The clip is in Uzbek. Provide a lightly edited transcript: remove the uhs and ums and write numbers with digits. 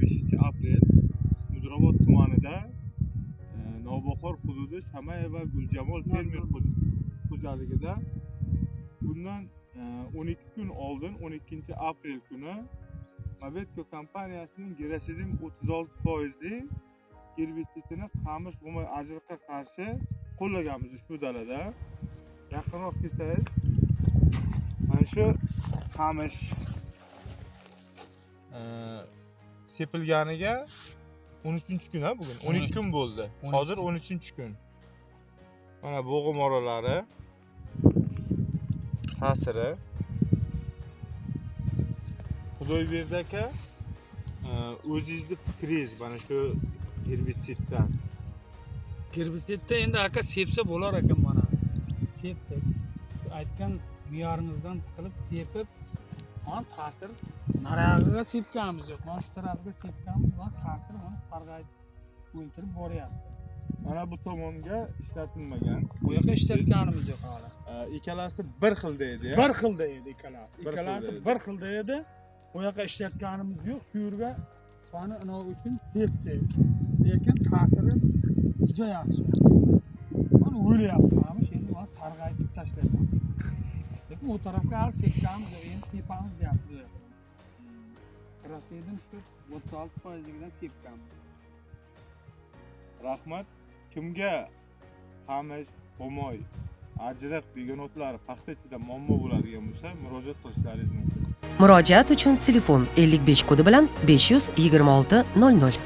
5-aprel Muzrabot tumanida Navbahor hududi Shamay va Guljamol fermer xo'jaligida bundan 12 kun oldin 12-aprel kuni Mabetko kompaniyasining Gerasidim 36% herbitsidini qamish g'umay ajriqqa qarshi qo'llaganmiz ushbu dalada. Yaqinroq kelsangiz, mana shu qamish sepilganiga 13-kun ha bugun. 12 kun bo'ldi. Hozir 13-kun. Mana bo'g'im oralari ta'siri. Xudoyberdi aka, o'zingizni fikringiz mana shu herbitsiddan. Herbitsidda endi aka sepsa bo'lar ekan mana. Sepdi. Aytgan me'yoringizdan qilib sepib, mana ta'sir narog'iga sepganmiz yo'q. Mana shu tarafiga sepganmiz, mana ta'sir mana farqayib o'ltirib boryapti. Mana bu tomonga ishlatilmagan. Bu yoqqa ishlatganimiz yo'q hali. Ikkalasi bir xilda edi. Bir xilda edi ikkalasi. Ikkalasi bir xilda edi. Bu yoqqa ishlatganimiz yo'q. Shu yerga qani anavi uchun sepdi. Lekin ta'siri juda yaxshi. Mana o'lyapti, mana endi mana sarg'aytib tashlayman. Lekin u tarafga hali sepganmiz yo'q, endi sepamiz deyapti. Rasedim shu 36%dan sepganmiz. Rahmat. Kimga qamish, g'umoy, ajriq degan o'tlar paxta ichida muammo bo'ladigan bo'lsa, murojaat qilishlaringiz mumkin. Murojaat uchun telefon 55 kodi bilan 526 00.